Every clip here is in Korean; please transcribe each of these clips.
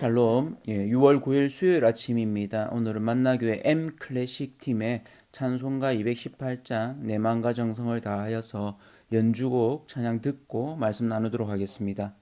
샬롬. 6월 9일 수요일 아침입니다. 오늘은 만나교회 M 클래식 팀의 찬송가 218장 내 맘과 정성을 다하여서 연주곡 찬양 듣고 말씀 나누도록 하겠습니다.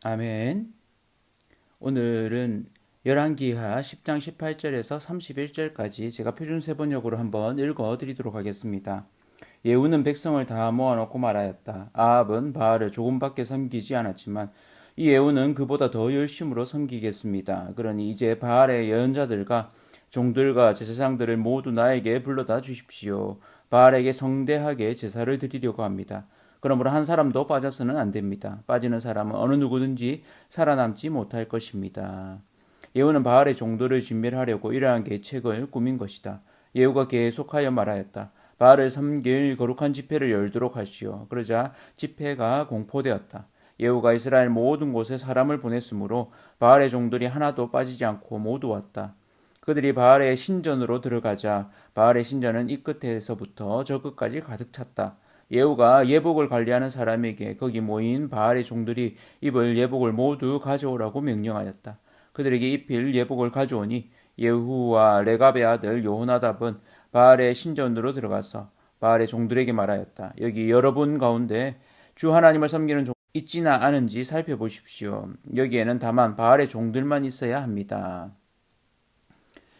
아멘. 오늘은 열왕기하 10장 18절에서 31절까지 제가 표준세번역으로 한번 읽어드리도록 하겠습니다. 예후는 백성을 다 모아놓고 말하였다. 아합은 바알을 조금밖에 섬기지 않았지만 이 예후는 그보다 더 열심으로 섬기겠습니다. 그러니 이제 바알의 예언자들과 종들과 제사장들을 모두 나에게 불러다 주십시오. 바알에게 성대하게 제사를 드리려고 합니다. 그러므로 한 사람도 빠져서는 안 됩니다. 빠지는 사람은 어느 누구든지 살아남지 못할 것입니다. 예후는 바알의 종들을 진멸하려고 이러한 계책을 꾸민 것이다. 예후가 계속하여 말하였다. 바알을 섬길 거룩한 집회를 열도록 하시오. 그러자 집회가 공포되었다. 예후가 이스라엘 모든 곳에 사람을 보냈으므로 바알의 종들이 하나도 빠지지 않고 모두 왔다. 그들이 바알의 신전으로 들어가자 바알의 신전은 이 끝에서부터 저 끝까지 가득 찼다. 예후가 예복을 관리하는 사람에게 거기 모인 바알의 종들이 입을 예복을 모두 가져오라고 명령하였다. 그들에게 입힐 예복을 가져오니 예후와 레갑의 아들 요호나답은 바알의 신전으로 들어가서 바알의 종들에게 말하였다. 여기 여러분 가운데 주 하나님을 섬기는 종 있지나 않은지 살펴보십시오. 여기에는 다만 바알의 종들만 있어야 합니다.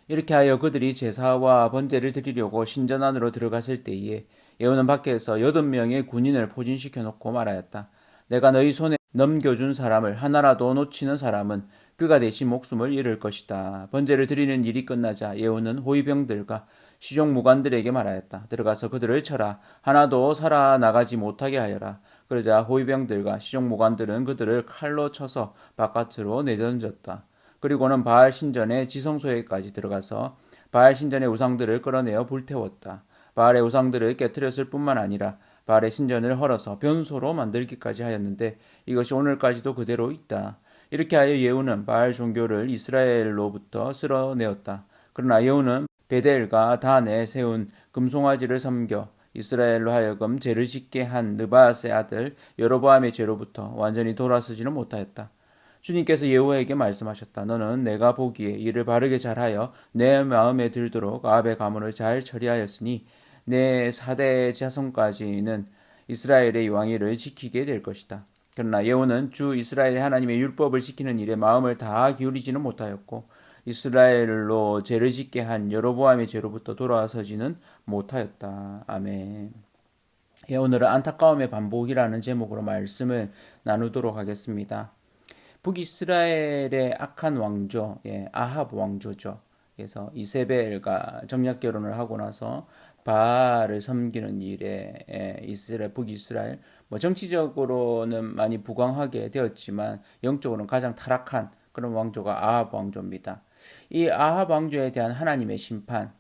이렇게 하여 그들이 제사와 번제를 드리려고 신전 안으로 들어갔을 때에 예후는 밖에서 8명의 군인을 포진시켜 놓고 말하였다. 내가 너희 손에 넘겨준 사람을 하나라도 놓치는 사람은 그가 대신 목숨을 잃을 것이다. 번제를 드리는 일이 끝나자 예후는 호위병들과 시종무관들에게 말하였다. 들어가서 그들을 쳐라. 하나도 살아나가지 못하게 하여라. 그러자 호위병들과 시종무관들은 그들을 칼로 쳐서 바깥으로 내던졌다. 그리고는 바알 신전의 지성소에까지 들어가서 바알 신전의 우상들을 끌어내어 불태웠다. 바알의 우상들을 깨뜨렸을 뿐만 아니라 바알의 신전을 헐어서 변소로 만들기까지 하였는데 이것이 오늘까지도 그대로 있다. 이렇게 하여 예후는 바알 종교를 이스라엘로부터 쓸어내었다. 그러나 예후는 베델과 단에 세운 금송아지를 섬겨 이스라엘로 하여금 죄를 짓게 한 느바앗의 아들 여로보암의 죄로부터 완전히 돌아서지는 못하였다. 주님께서 예후에게 말씀하셨다. 너는 내가 보기에 일을 바르게 잘하여 내 마음에 들도록 아합의 가문을 잘 처리하였으니 내 4대 자손까지는 이스라엘의 왕위를 지키게 될 것이다. 그러나 예후는 주 이스라엘의 하나님의 율법을 지키는 일에 마음을 다 기울이지는 못하였고 이스라엘로 죄를 짓게 한 여로보암의 죄로부터 돌아서지는 못하였다. 아멘. 예, 오늘은 안타까움의 반복이라는 제목으로 말씀을 나누도록 하겠습니다. 북이스라엘의 악한 왕조, 아합 왕조죠. 그래서 이세벨과 정략 결혼을 하고 나서 바알을 섬기는 일에 이스라엘, 북이스라엘, 정치적으로는 많이 부강하게 되었지만 영적으로는 가장 타락한 그런 왕조가 아합 왕조입니다. 이 아합 왕조에 대한 하나님의 심판,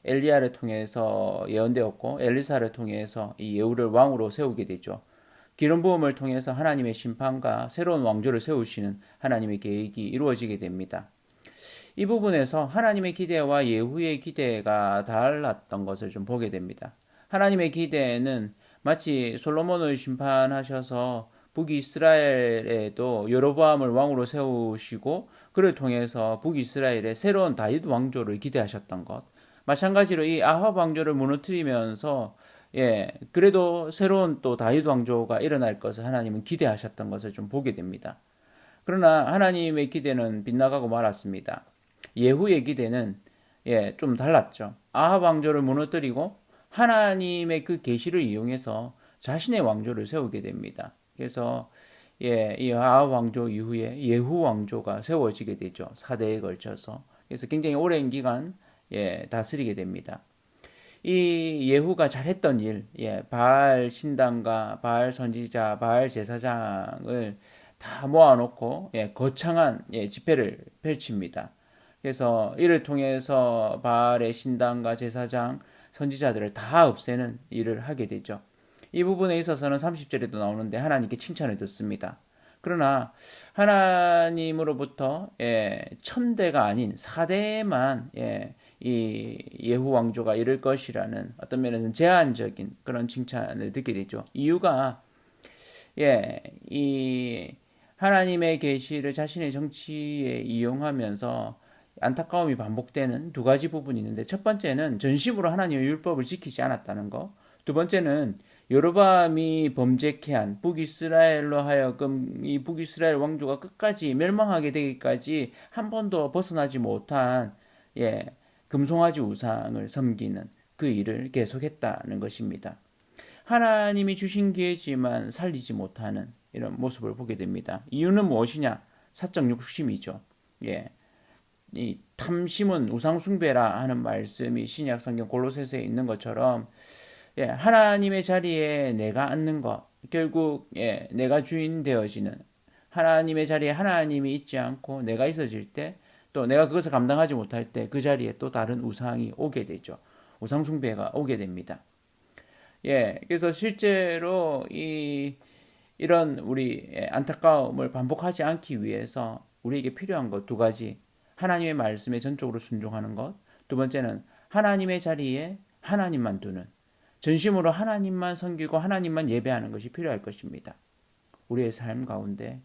엘리야를 통해서 예언되었고 엘리사를 통해서 이 예후를 왕으로 세우게 되죠. 기름 부음을 통해서 하나님의 심판과 새로운 왕조를 세우시는 하나님의 계획이 이루어지게 됩니다. 이 부분에서 하나님의 기대와 예후의 기대가 달랐던 것을 좀 보게 됩니다. 하나님의 기대는 마치 솔로몬을 심판하셔서 북이스라엘에도 여로보암을 왕으로 세우시고 그를 통해서 북이스라엘의 새로운 다윗 왕조를 기대하셨던 것. 마찬가지로 이 아합 왕조를 무너뜨리면서 그래도 새로운 또 다윗 왕조가 일어날 것을 하나님은 기대하셨던 것을 좀 보게 됩니다. 그러나 하나님의 기대는 빗나가고 말았습니다. 예후의 기대는 좀 달랐죠. 아합 왕조를 무너뜨리고 하나님의 그 계시를 이용해서 자신의 왕조를 세우게 됩니다. 그래서 이 아합 왕조 이후에 예후 왕조가 세워지게 되죠. 4대에 걸쳐서. 그래서 굉장히 오랜 기간 다스리게 됩니다. 이 예후가 잘했던 일, 바알 신당과 바알 선지자, 바알 제사장을 다 모아놓고 거창한 집회를 펼칩니다. 그래서 이를 통해서 바알의 신당과 제사장, 선지자들을 다 없애는 일을 하게 되죠. 이 부분에 있어서는 30절에도 나오는데 하나님께 칭찬을 듣습니다. 그러나 하나님으로부터 1000대가 아닌 4대만 이 예후 왕조가 이룰 것이라는 어떤 면에서는 제한적인 그런 칭찬을 듣게 되죠. 이유가 이 하나님의 계시를 자신의 정치에 이용하면서 안타까움이 반복되는 두 가지 부분이 있는데 첫 번째는 전심으로 하나님의 율법을 지키지 않았다는 거. 두 번째는 여로보암이 범죄케 한 북이스라엘로 하여금 이 북이스라엘 왕조가 끝까지 멸망하게 되기까지 한 번도 벗어나지 못한 금송아지 우상을 섬기는 그 일을 계속했다는 것입니다. 하나님이 주신 기회지만 살리지 못하는 이런 모습을 보게 됩니다. 이유는 무엇이냐? 사적 욕심이죠. 이 탐심은 우상숭배라 하는 말씀이 신약 성경 골로새서에 있는 것처럼 하나님의 자리에 내가 앉는 것, 결국 내가 주인 되어지는 하나님의 자리에 하나님이 있지 않고 내가 있어질 때 또 내가 그것을 감당하지 못할 때 그 자리에 또 다른 우상이 오게 되죠. 우상숭배가 오게 됩니다. 그래서 실제로 이런 우리 안타까움을 반복하지 않기 위해서 우리에게 필요한 것 두 가지. 하나님의 말씀에 전적으로 순종하는 것. 두 번째는 하나님의 자리에 하나님만 두는, 전심으로 하나님만 섬기고 하나님만 예배하는 것이 필요할 것입니다. 우리의 삶 가운데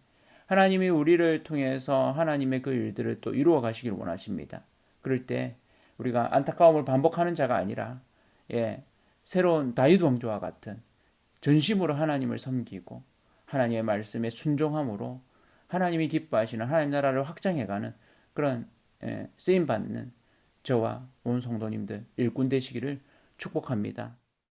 하나님이 우리를 통해서 하나님의 그 일들을 또 이루어 가시길 원하십니다. 그럴 때 우리가 안타까움을 반복하는 자가 아니라 새로운 다윗 왕조와 같은 전심으로 하나님을 섬기고 하나님의 말씀에 순종함으로 하나님이 기뻐하시는 하나님 나라를 확장해가는 그런 쓰임받는 저와 온 성도님들 일꾼 되시기를 축복합니다.